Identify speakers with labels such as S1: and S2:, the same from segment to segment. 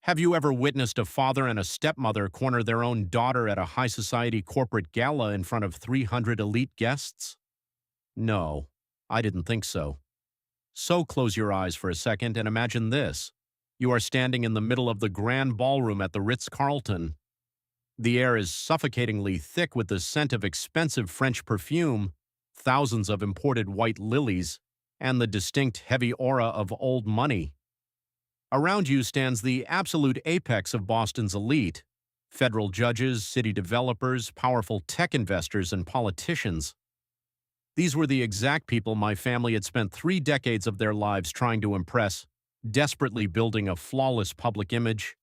S1: Have you ever witnessed a father and a stepmother corner their own daughter at a high society corporate gala in front of 300 elite guests? No, I didn't think so. So close your eyes for a second and imagine this. You are standing in the middle of the grand ballroom at the Ritz-Carlton. The air is suffocatingly thick with the scent of expensive French perfume, thousands of imported white lilies, and the distinct heavy aura of old money. Around you stands the absolute apex of Boston's elite: federal judges, city developers, powerful tech investors, and politicians. These were the exact people my family had spent 3 decades of their lives trying to impress, desperately building a flawless public image.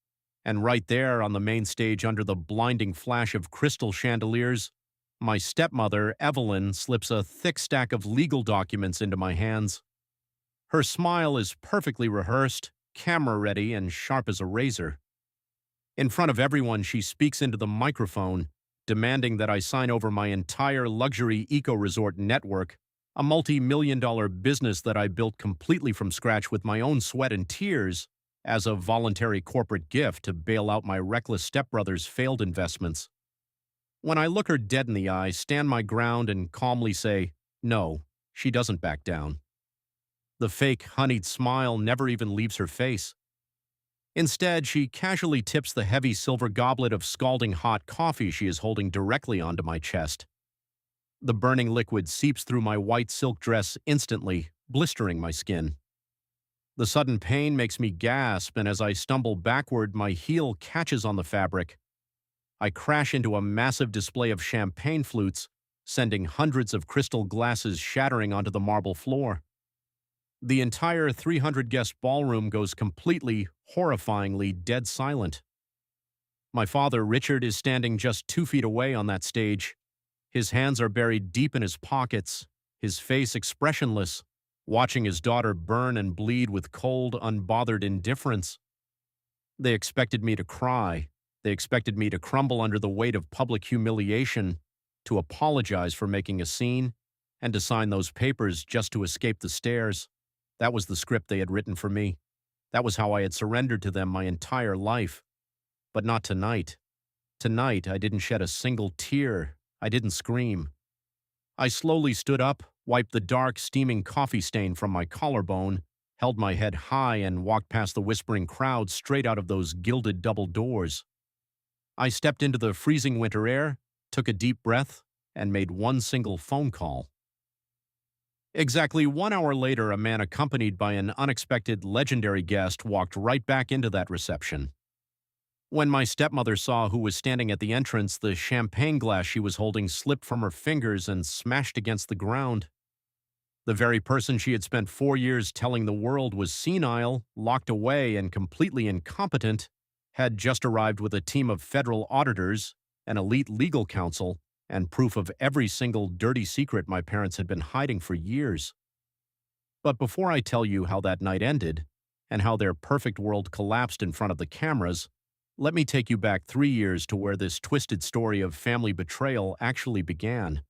S1: And right there on the main stage, under the blinding flash of crystal chandeliers, my stepmother, Evelyn, slips a thick stack of legal documents into my hands. Her smile is perfectly rehearsed, camera-ready, and sharp as a razor. In front of everyone, she speaks into the microphone, demanding that I sign over my entire luxury eco-resort network, a multi-million-dollar business that I built completely from scratch with my own sweat and tears, as a voluntary corporate gift to bail out my reckless stepbrother's failed investments. When I look her dead in the eye, stand my ground, and calmly say, no, she doesn't back down. The fake, honeyed smile never even leaves her face. Instead, she casually tips the heavy silver goblet of scalding hot coffee she is holding directly onto my chest. The burning liquid seeps through my white silk dress instantly, blistering my skin. The sudden pain makes me gasp, and as I stumble backward, my heel catches on the fabric. I crash into a massive display of champagne flutes, sending hundreds of crystal glasses shattering onto the marble floor. The entire 300-guest ballroom goes completely, horrifyingly dead silent. My father, Richard, is standing just 2 feet away on that stage. His hands are buried deep in his pockets, his face expressionless, watching his daughter burn and bleed with cold, unbothered indifference. They expected me to cry. They expected me to crumble under the weight of public humiliation, to apologize for making a scene, and to sign those papers just to escape the stares. That was the script they had written for me. That was how I had surrendered to them my entire life. But not tonight. Tonight, I didn't shed a single tear. I didn't scream. I slowly stood up, wiped the dark, steaming coffee stain from my collarbone, held my head high, and walked past the whispering crowd straight out of those gilded double doors. I stepped into the freezing winter air, took a deep breath, and made one single phone call. Exactly 1 hour later, a man accompanied by an unexpected legendary guest walked right back into that reception. When my stepmother saw who was standing at the entrance, the champagne glass she was holding slipped from her fingers and smashed against the ground. The very person she had spent 4 years telling the world was senile, locked away, and completely incompetent had just arrived with a team of federal auditors, an elite legal counsel, and proof of every single dirty secret my parents had been hiding for years. But before I tell you how that night ended, and how their perfect world collapsed in front of the cameras, let me take you back 3 years to where this twisted story of family betrayal actually began.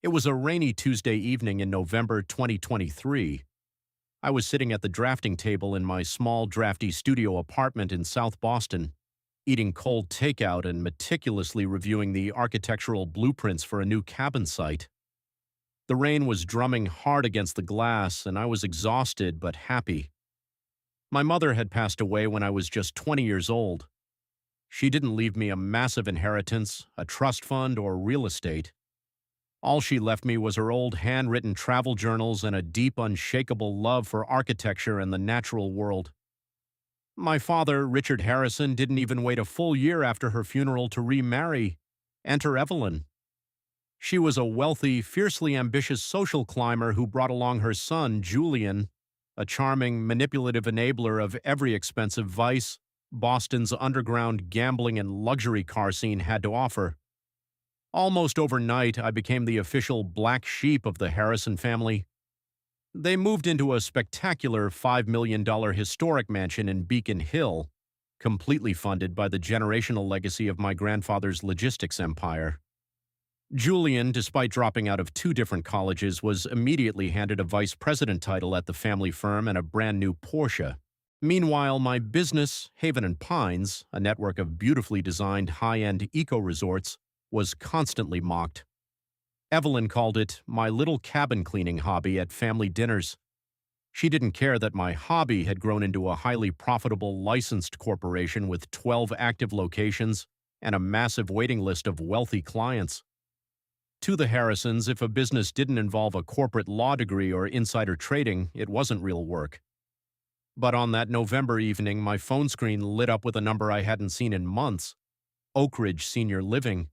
S1: It was a rainy Tuesday evening in November 2023. I was sitting at the drafting table in my small, drafty studio apartment in South Boston, eating cold takeout and meticulously reviewing the architectural blueprints for a new cabin site. The rain was drumming hard against the glass, and I was exhausted but happy. My mother had passed away when I was just 20 years old. She didn't leave me a massive inheritance, a trust fund, or real estate. All she left me was her old handwritten travel journals and a deep, unshakable love for architecture and the natural world. My father, Richard Harrison, didn't even wait a full year after her funeral to remarry. Enter Evelyn. She was a wealthy, fiercely ambitious social climber who brought along her son, Julian, a charming, manipulative enabler of every expensive vice Boston's underground gambling and luxury car scene had to offer. Almost overnight, I became the official black sheep of the Harrison family. They moved into a spectacular $5 million historic mansion in Beacon Hill, completely funded by the generational legacy of my grandfather's logistics empire. Julian, despite dropping out of 2 different colleges, was immediately handed a vice president title at the family firm and a brand new Porsche. Meanwhile, my business, Haven and Pines, a network of beautifully designed high-end eco-resorts, was constantly mocked. Evelyn called it my little cabin cleaning hobby at family dinners. She didn't care that my hobby had grown into a highly profitable licensed corporation with 12 active locations and a massive waiting list of wealthy clients. To the Harrisons, if a business didn't involve a corporate law degree or insider trading, it wasn't real work. But on that November evening, my phone screen lit up with a number I hadn't seen in months: Oak Ridge Senior Living.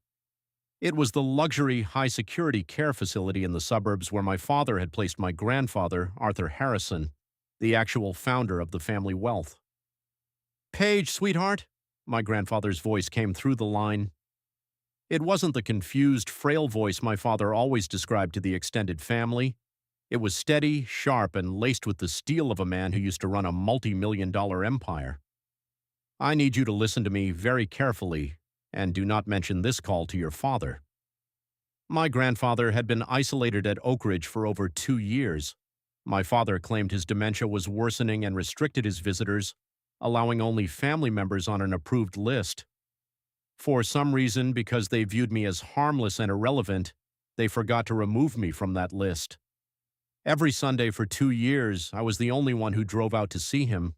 S1: It was the luxury, high-security care facility in the suburbs where my father had placed my grandfather, Arthur Harrison, the actual founder of the family wealth. "Paige, sweetheart," my grandfather's voice came through the line. It wasn't the confused, frail voice my father always described to the extended family. It was steady, sharp, and laced with the steel of a man who used to run a multi-million-dollar empire. "I need you to listen to me very carefully, and do not mention this call to your father." My grandfather had been isolated at Oak Ridge for over 2 years. My father claimed his dementia was worsening and restricted his visitors, allowing only family members on an approved list. For some reason, because they viewed me as harmless and irrelevant, they forgot to remove me from that list. Every Sunday for 2 years, I was the only one who drove out to see him.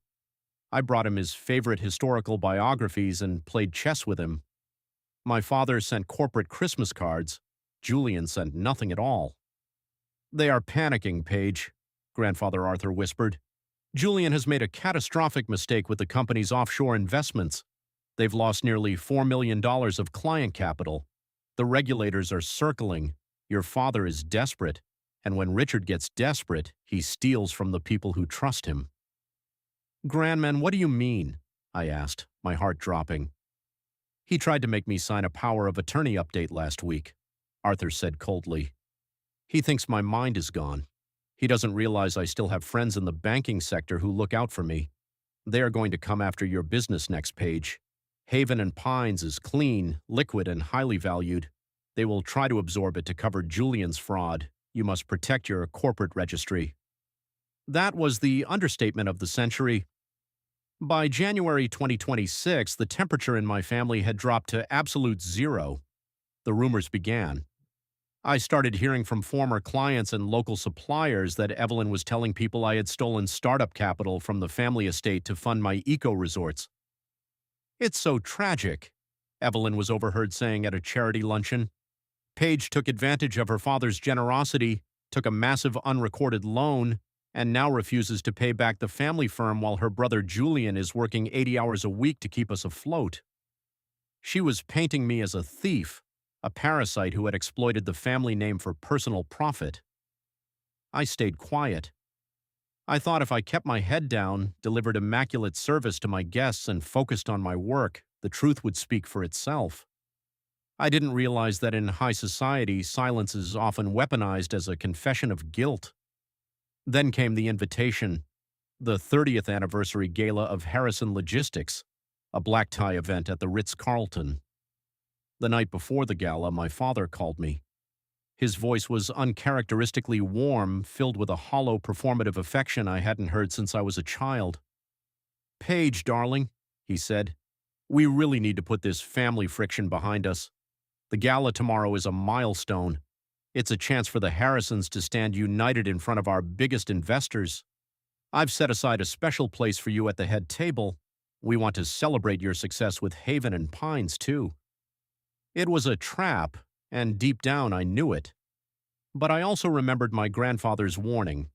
S1: I brought him his favorite historical biographies and played chess with him. My father sent corporate Christmas cards. Julian sent nothing at all. "They are panicking, Paige," Grandfather Arthur whispered. "Julian has made a catastrophic mistake with the company's offshore investments. They've lost nearly $4 million of client capital. The regulators are circling. Your father is desperate. And when Richard gets desperate, he steals from the people who trust him." "Grandman, what do you mean?" I asked, my heart dropping. "He tried to make me sign a power of attorney update last week," Arthur said coldly. "He thinks my mind is gone. He doesn't realize I still have friends in the banking sector who look out for me. They are going to come after your business next, Page. Haven and Pines is clean, liquid, and highly valued. They will try to absorb it to cover Julian's fraud. You must protect your corporate registry." That was the understatement of the century. By January 2026, the temperature in my family had dropped to absolute zero. The rumors began. I started hearing from former clients and local suppliers that Evelyn was telling people I had stolen startup capital from the family estate to fund my eco-resorts. "It's so tragic," Evelyn was overheard saying at a charity luncheon. "Paige took advantage of her father's generosity, took a massive unrecorded loan, and now refuses to pay back the family firm while her brother Julian is working 80 hours a week to keep us afloat. She was painting me as a thief, a parasite who had exploited the family name for personal profit." I stayed quiet. I thought if I kept my head down, delivered immaculate service to my guests, and focused on my work, the truth would speak for itself. I didn't realize that in high society, silence is often weaponized as a confession of guilt. Then came the invitation, the 30th anniversary gala of Harrison Logistics, a black tie event at the Ritz-Carlton. The night before the gala, my father called me. His voice was uncharacteristically warm, filled with a hollow performative affection I hadn't heard since I was a child. "Paige, darling," he said, "we really need to put this family friction behind us. The gala tomorrow is a milestone. It's a chance for the Harrisons to stand united in front of our biggest investors. I've set aside a special place for you at the head table. We want to celebrate your success with Haven and Pines, too." It was a trap, and deep down I knew it. But I also remembered my grandfather's warning.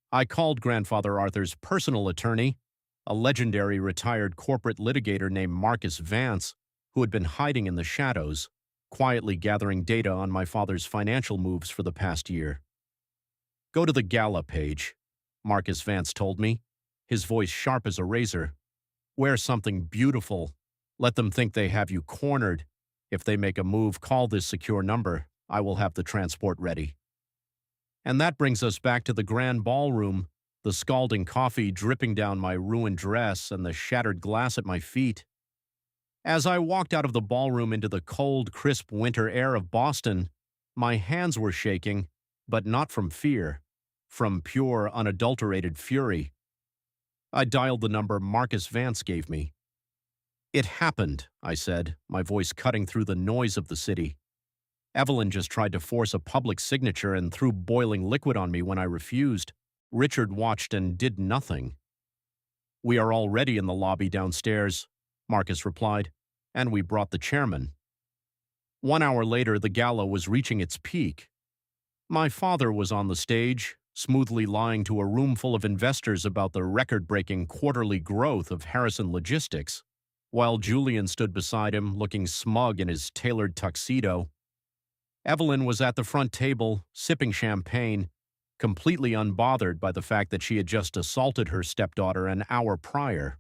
S1: I called Grandfather Arthur's personal attorney, a legendary retired corporate litigator named Marcus Vance, who had been hiding in the shadows, quietly gathering data on my father's financial moves for the past year. "Go to the gala, Paige," Marcus Vance told me, his voice sharp as a razor. "Wear something beautiful. Let them think they have you cornered. If they make a move, call this secure number. I will have the transport ready." And that brings us back to the grand ballroom, the scalding coffee dripping down my ruined dress and the shattered glass at my feet. As I walked out of the ballroom into the cold, crisp winter air of Boston, my hands were shaking, but not from fear, from pure, unadulterated fury. I dialed the number Marcus Vance gave me. "It happened," I said, my voice cutting through the noise of the city. "Evelyn just tried to force a public signature and threw boiling liquid on me when I refused. Richard watched and did nothing." "We are already in the lobby downstairs," Marcus replied, "and we brought the chairman." 1 hour later, the gala was reaching its peak. My father was on the stage, smoothly lying to a room full of investors about the record-breaking quarterly growth of Harrison Logistics, while Julian stood beside him, looking smug in his tailored tuxedo. Evelyn was at the front table, sipping champagne, completely unbothered by the fact that she had just assaulted her stepdaughter an hour prior.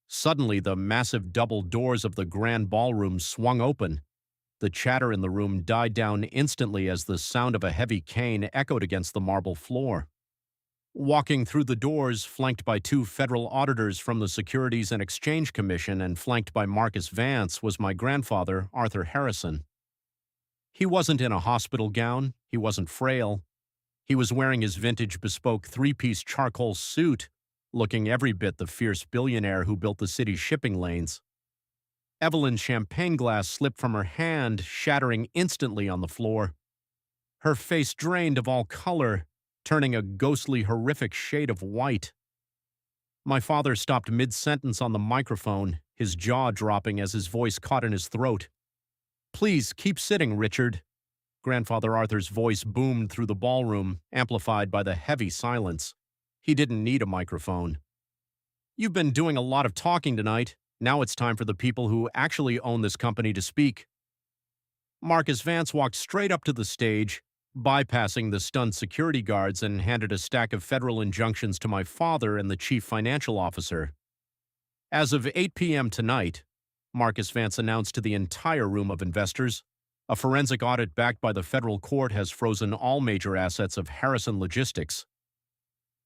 S1: Suddenly, the massive double doors of the grand ballroom swung open. The chatter in the room died down instantly as the sound of a heavy cane echoed against the marble floor. Walking through the doors, flanked by 2 federal auditors from the Securities and Exchange Commission and flanked by Marcus Vance, was my grandfather, Arthur Harrison. He wasn't in a hospital gown, he wasn't frail. He was wearing his vintage bespoke 3-piece charcoal suit, looking every bit the fierce billionaire who built the city's shipping lanes. Evelyn's champagne glass slipped from her hand, shattering instantly on the floor. Her face drained of all color, turning a ghostly, horrific shade of white. My father stopped mid-sentence on the microphone, his jaw dropping as his voice caught in his throat. "Please, keep sitting, Richard." Grandfather Arthur's voice boomed through the ballroom, amplified by the heavy silence. He didn't need a microphone. "You've been doing a lot of talking tonight. Now it's time for the people who actually own this company to speak." Marcus Vance walked straight up to the stage, bypassing the stunned security guards, and handed a stack of federal injunctions to my father and the chief financial officer. "As of 8 p.m. tonight," Marcus Vance announced to the entire room of investors, "a forensic audit backed by the federal court has frozen all major assets of Harrison Logistics.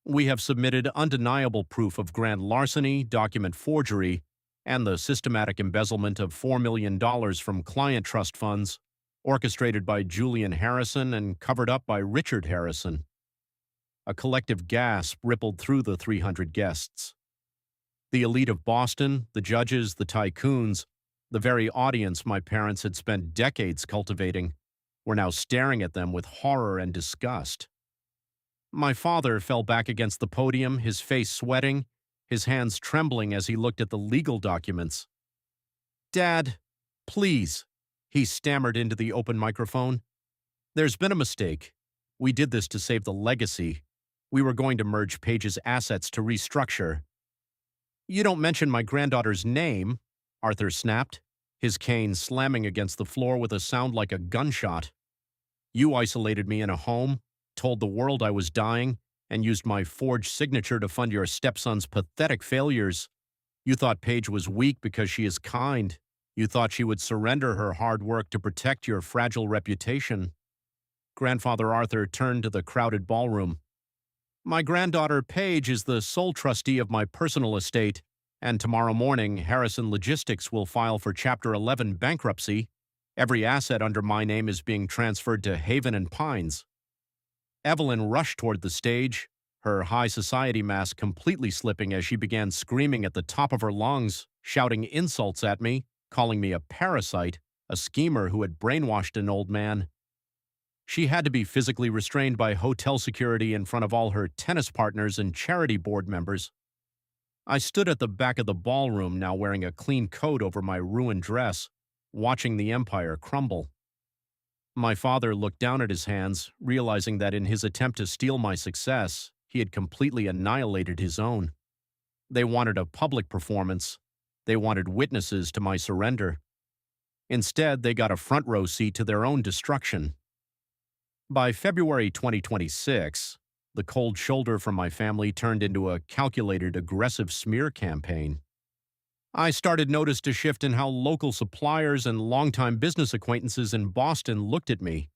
S1: We have submitted undeniable proof of grand larceny, document forgery, and the systematic embezzlement of $4 million from client trust funds, orchestrated by Julian Harrison and covered up by Richard Harrison." A collective gasp rippled through the 300 guests. The elite of Boston, the judges, the tycoons, the very audience my parents had spent decades cultivating, were now staring at them with horror and disgust. My father fell back against the podium, his face sweating, his hands trembling as he looked at the legal documents. "Dad, please," he stammered into the open microphone. "There's been a mistake. We did this to save the legacy. We were going to merge Paige's assets to restructure." "You don't mention my granddaughter's name," Arthur snapped, his cane slamming against the floor with a sound like a gunshot. "You isolated me in a home, told the world I was dying, and used my forged signature to fund your stepson's pathetic failures. You thought Paige was weak because she is kind. You thought she would surrender her hard work to protect your fragile reputation." Grandfather Arthur turned to the crowded ballroom. "My granddaughter Paige is the sole trustee of my personal estate, and tomorrow morning Harrison Logistics will file for Chapter 11 bankruptcy. Every asset under my name is being transferred to Haven and Pines." Evelyn rushed toward the stage, her high society mask completely slipping as she began screaming at the top of her lungs, shouting insults at me, calling me a parasite, a schemer who had brainwashed an old man. She had to be physically restrained by hotel security in front of all her tennis partners and charity board members. I stood at the back of the ballroom, now wearing a clean coat over my ruined dress, watching the empire crumble. My father looked down at his hands, realizing that in his attempt to steal my success, he had completely annihilated his own. They wanted a public performance. They wanted witnesses to my surrender. Instead, they got a front row seat to their own destruction. By February 2026, the cold shoulder from my family turned into a calculated, aggressive smear campaign. I started notice to shift in how local suppliers and longtime business acquaintances in Boston looked at me.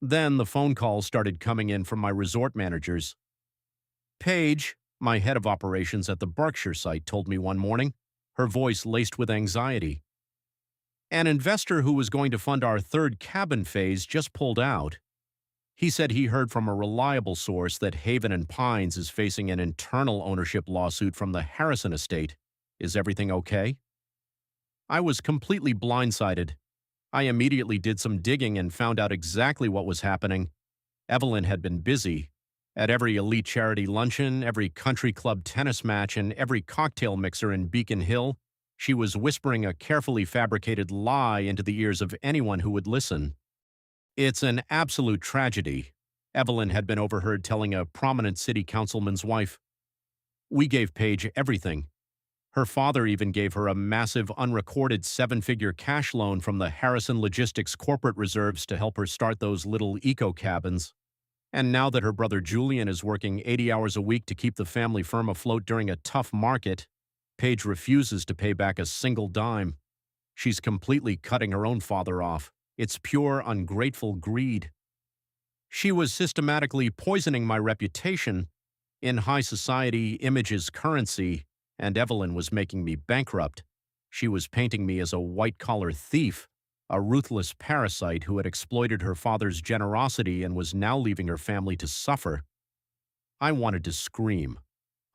S1: Then the phone calls started coming in from my resort managers. Paige, my head of operations at the Berkshire site, told me one morning, her voice laced with anxiety. "An investor who was going to fund our third cabin phase just pulled out. He said he heard from a reliable source that Haven and Pines is facing an internal ownership lawsuit from the Harrison estate. Is everything okay? I was completely blindsided. I immediately did some digging and found out exactly what was happening. Evelyn had been busy. At every elite charity luncheon, every country club tennis match, and every cocktail mixer in Beacon Hill, she was whispering a carefully fabricated lie into the ears of anyone who would listen. It's an absolute tragedy, Evelyn had been overheard telling a prominent city councilman's wife. We gave Paige everything. Her father even gave her a massive unrecorded seven-figure cash loan from the Harrison Logistics corporate reserves to help her start those little eco-cabins. And now that her brother Julian is working 80 hours a week to keep the family firm afloat during a tough market, Paige refuses to pay back a single dime. She's completely cutting her own father off. It's pure, ungrateful greed. She was systematically poisoning my reputation. In high society, image is currency, and Evelyn was making me bankrupt. She was painting me as a white-collar thief, a ruthless parasite who had exploited her father's generosity and was now leaving her family to suffer. I wanted to scream.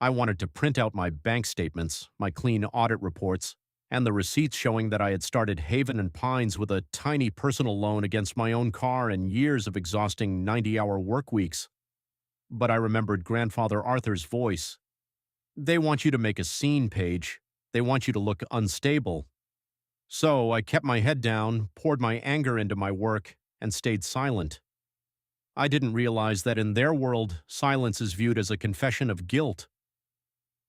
S1: I wanted to print out my bank statements, my clean audit reports, and the receipts showing that I had started Haven and Pines with a tiny personal loan against my own car and years of exhausting 90-hour work weeks. But I remembered Grandfather Arthur's voice. They want you to make a scene, Paige. They want you to look unstable. So I kept my head down, poured my anger into my work, and stayed silent. I didn't realize that in their world, silence is viewed as a confession of guilt.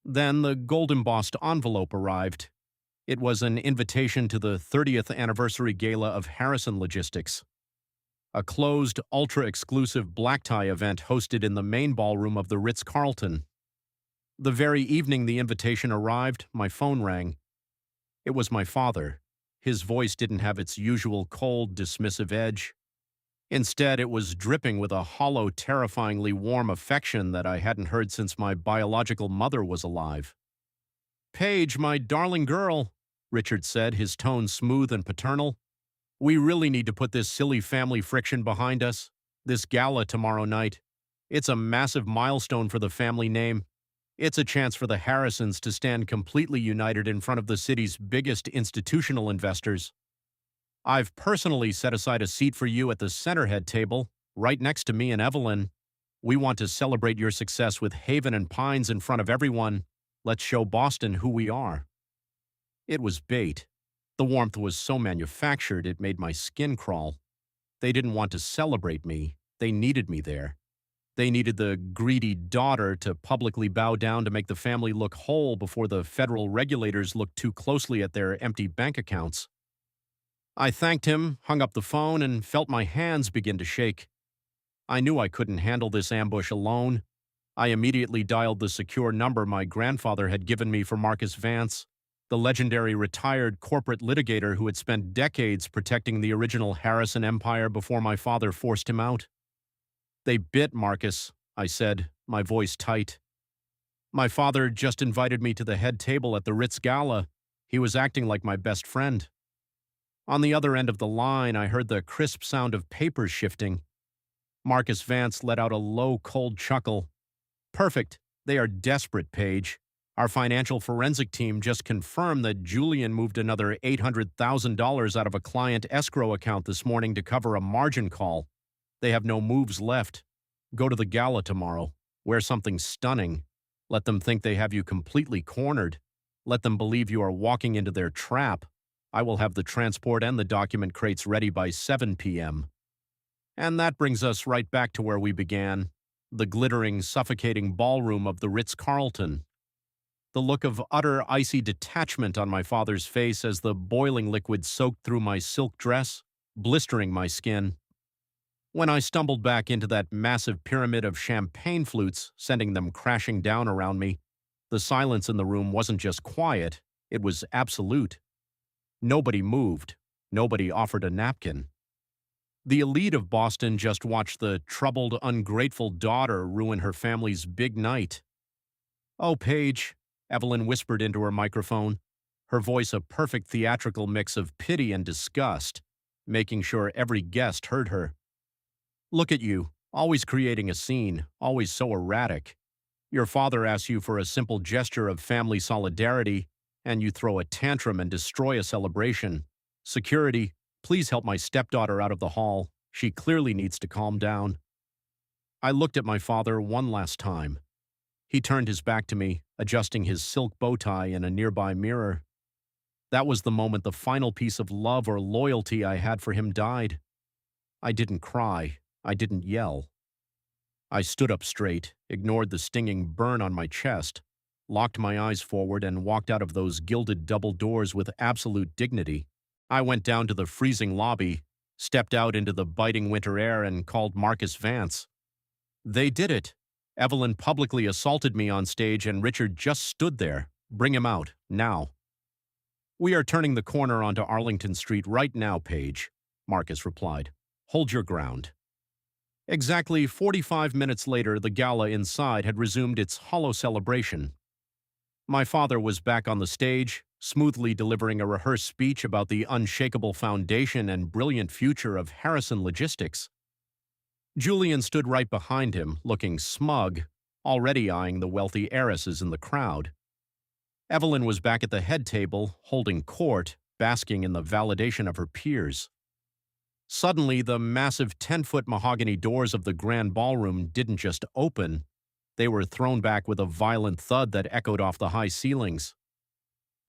S1: Then the gold-embossed envelope arrived. It was an invitation to the 30th anniversary gala of Harrison Logistics, a closed, ultra-exclusive black tie event hosted in the main ballroom of the Ritz-Carlton. The very evening the invitation arrived, my phone rang. It was my father. His voice didn't have its usual cold, dismissive edge. Instead, it was dripping with a hollow, terrifyingly warm affection that I hadn't heard since my biological mother was alive. "Paige, my darling girl," Richard said, his tone smooth and paternal. "We really need to put this silly family friction behind us. This gala tomorrow night. It's a massive milestone for the family name. It's a chance for the Harrisons to stand completely united in front of the city's biggest institutional investors. I've personally set aside a seat for you at the centerhead table, right next to me and Evelyn. We want to celebrate your success with Haven and Pines in front of everyone. Let's show Boston who we are." It was bait. The warmth was so manufactured it made my skin crawl. They didn't want to celebrate me. They needed me there. They needed the greedy daughter to publicly bow down to make the family look whole before the federal regulators looked too closely at their empty bank accounts. I thanked him, hung up the phone, and felt my hands begin to shake. I knew I couldn't handle this ambush alone. I immediately dialed the secure number my grandfather had given me for Marcus Vance, the legendary retired corporate litigator who had spent decades protecting the original Harrison empire before my father forced him out. "They bit Marcus," I said, my voice tight. "My father just invited me to the head table at the Ritz Gala. He was acting like my best friend." On the other end of the line, I heard the crisp sound of papers shifting. Marcus Vance let out a low, cold chuckle. "Perfect. They are desperate, Paige. Our financial forensic team just confirmed that Julian moved another $800,000 out of a client escrow account this morning to cover a margin call. They have no moves left. Go to the gala tomorrow. Wear something stunning. Let them think they have you completely cornered. Let them believe you are walking into their trap. I will have the transport and the document crates ready by 7 p.m. And that brings us right back to where we began, the glittering, suffocating ballroom of the Ritz-Carlton. The look of utter icy detachment on my father's face as the boiling liquid soaked through my silk dress, blistering my skin. When I stumbled back into that massive pyramid of champagne flutes, sending them crashing down around me, the silence in the room wasn't just quiet, it was absolute. Nobody moved. Nobody offered a napkin. The elite of Boston just watched the troubled, ungrateful daughter ruin her family's big night. "Oh, Paige," Evelyn whispered into her microphone, her voice a perfect theatrical mix of pity and disgust, making sure every guest heard her. "Look at you, Always creating a scene, always so erratic. Your father asks you for a simple gesture of family solidarity, and you throw a tantrum and destroy a celebration. Security, please help my stepdaughter out of the hall. She clearly needs to calm down. I looked at my father one last time. He turned his back to me, adjusting his silk bow tie in a nearby mirror. That was the moment the final piece of love or loyalty I had for him died. I didn't cry. I didn't yell. I stood up straight, ignored the stinging burn on my chest, locked my eyes forward, and walked out of those gilded double doors with absolute dignity. I went down to the freezing lobby, stepped out into the biting winter air, and called Marcus Vance. They did it. Evelyn publicly assaulted me on stage, and Richard just stood there. Bring him out, now. We are turning the corner onto Arlington Street right now, Paige, Marcus replied. Hold your ground. Exactly 45 minutes later, the gala inside had resumed its hollow celebration. My father was back on the stage, smoothly delivering a rehearsed speech about the unshakable foundation and brilliant future of Harrison Logistics. Julian stood right behind him, looking smug, already eyeing the wealthy heiresses in the crowd. Evelyn was back at the head table, holding court, basking in the validation of her peers. Suddenly, the massive 10-foot mahogany doors of the grand ballroom didn't just open, they were thrown back with a violent thud that echoed off the high ceilings.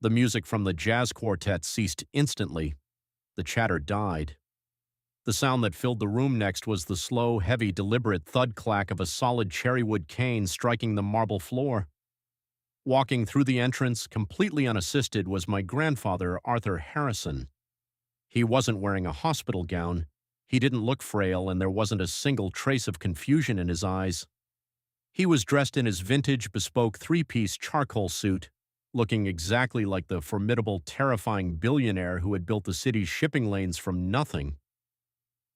S1: The music from the jazz quartet ceased instantly. The chatter died. The sound that filled the room next was the slow, heavy, deliberate thud-clack of a solid cherrywood cane striking the marble floor. Walking through the entrance, completely unassisted, was my grandfather, Arthur Harrison. He wasn't wearing a hospital gown. He didn't look frail, and there wasn't a single trace of confusion in his eyes. He was dressed in his vintage, bespoke three-piece charcoal suit, looking exactly like the formidable, terrifying billionaire who had built the city's shipping lanes from nothing.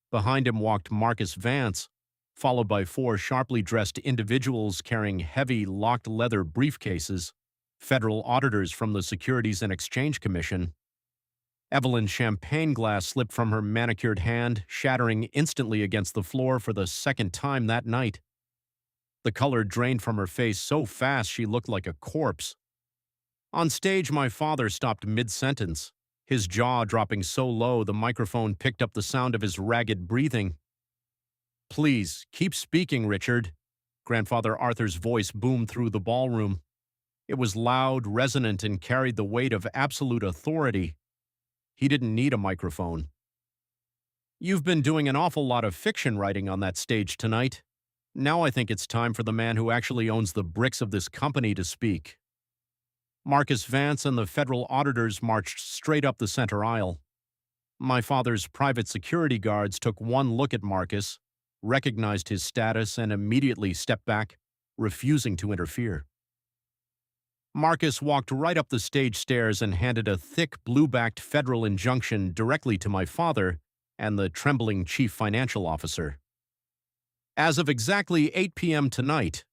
S1: Behind him walked Marcus Vance, followed by four sharply dressed individuals carrying heavy, locked leather briefcases, federal auditors from the Securities and Exchange Commission. Evelyn's champagne glass slipped from her manicured hand, shattering instantly against the floor for the second time that night. The color drained from her face so fast she looked like a corpse. On stage, my father stopped mid-sentence, his jaw dropping so low the microphone picked up the sound of his ragged breathing. Please, keep speaking, Richard. Grandfather Arthur's voice boomed through the ballroom. It was loud, resonant, and carried the weight of absolute authority. He didn't need a microphone. You've been doing an awful lot of fiction writing on that stage tonight. Now I think it's time for the man who actually owns the bricks of this company to speak. Marcus Vance and the federal auditors marched straight up the center aisle. My father's private security guards took one look at Marcus, recognized his status, and immediately stepped back, refusing to interfere. Marcus walked right up the stage stairs and handed a thick, blue-backed federal injunction directly to my father and the trembling chief financial officer. As of exactly 8 p.m. tonight,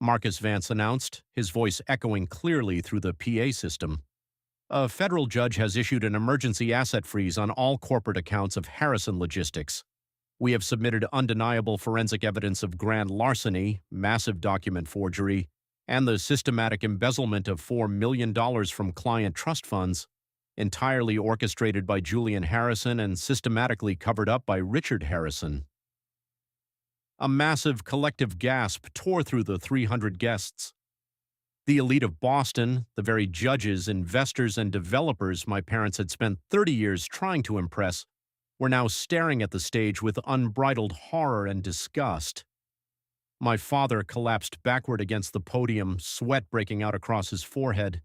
S1: Marcus Vance announced, his voice echoing clearly through the PA system, a federal judge has issued an emergency asset freeze on all corporate accounts of Harrison Logistics. We have submitted undeniable forensic evidence of grand larceny, massive document forgery, and the systematic embezzlement of $4 million from client trust funds, entirely orchestrated by Julian Harrison and systematically covered up by Richard Harrison. A massive collective gasp tore through the 300 guests. The elite of Boston, the very judges, investors, and developers my parents had spent 30 years trying to impress, were now staring at the stage with unbridled horror and disgust. My father collapsed backward against the podium, sweat breaking out across his forehead.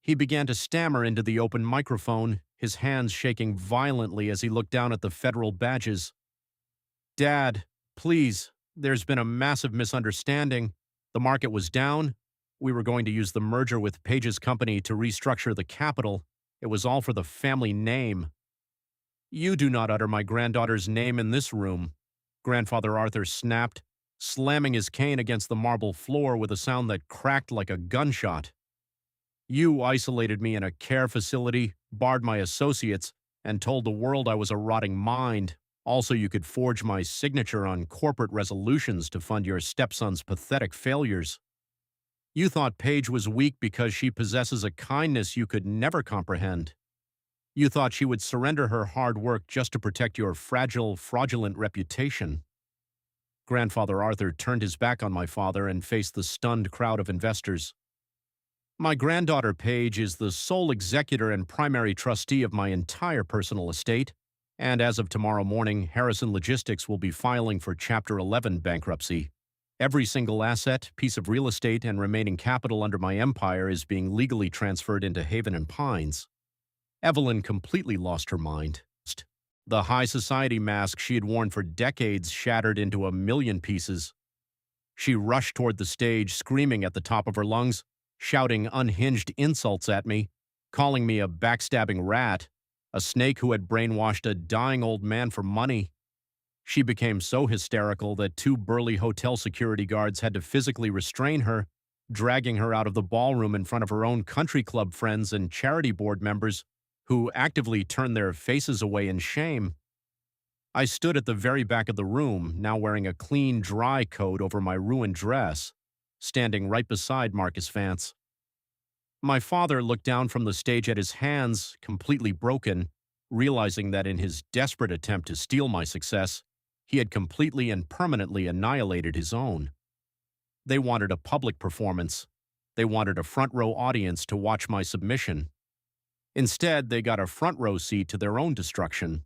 S1: He began to stammer into the open microphone, his hands shaking violently as he looked down at the federal badges. Dad, please, there's been a massive misunderstanding. The market was down. We were going to use the merger with Paige's company to restructure the capital. It was all for the family name. You do not utter my granddaughter's name in this room, Grandfather Arthur snapped, slamming his cane against the marble floor with a sound that cracked like a gunshot. You isolated me in a care facility, barred my associates, and told the world I was a rotting mind. Also, you could forge my signature on corporate resolutions to fund your stepson's pathetic failures. You thought Paige was weak because she possesses a kindness you could never comprehend. You thought she would surrender her hard work just to protect your fragile, fraudulent reputation. Grandfather Arthur turned his back on my father and faced the stunned crowd of investors. My granddaughter Paige is the sole executor and primary trustee of my entire personal estate, and as of tomorrow morning, Harrison Logistics will be filing for Chapter 11 bankruptcy. Every single asset, piece of real estate, and remaining capital under my empire is being legally transferred into Haven and Pines. Evelyn completely lost her mind. The high society mask she had worn for decades shattered into a million pieces. She rushed toward the stage, screaming at the top of her lungs, shouting unhinged insults at me, calling me a backstabbing rat, a snake who had brainwashed a dying old man for money. She became so hysterical that two burly hotel security guards had to physically restrain her, dragging her out of the ballroom in front of her own country club friends and charity board members who actively turned their faces away in shame. I stood at the very back of the room, now wearing a clean, dry coat over my ruined dress, standing right beside Marcus Vance. My father looked down from the stage at his hands, completely broken, realizing that in his desperate attempt to steal my success, he had completely and permanently annihilated his own. They wanted a public performance. They wanted a front-row audience to watch my submission. Instead, they got a front-row seat to their own destruction.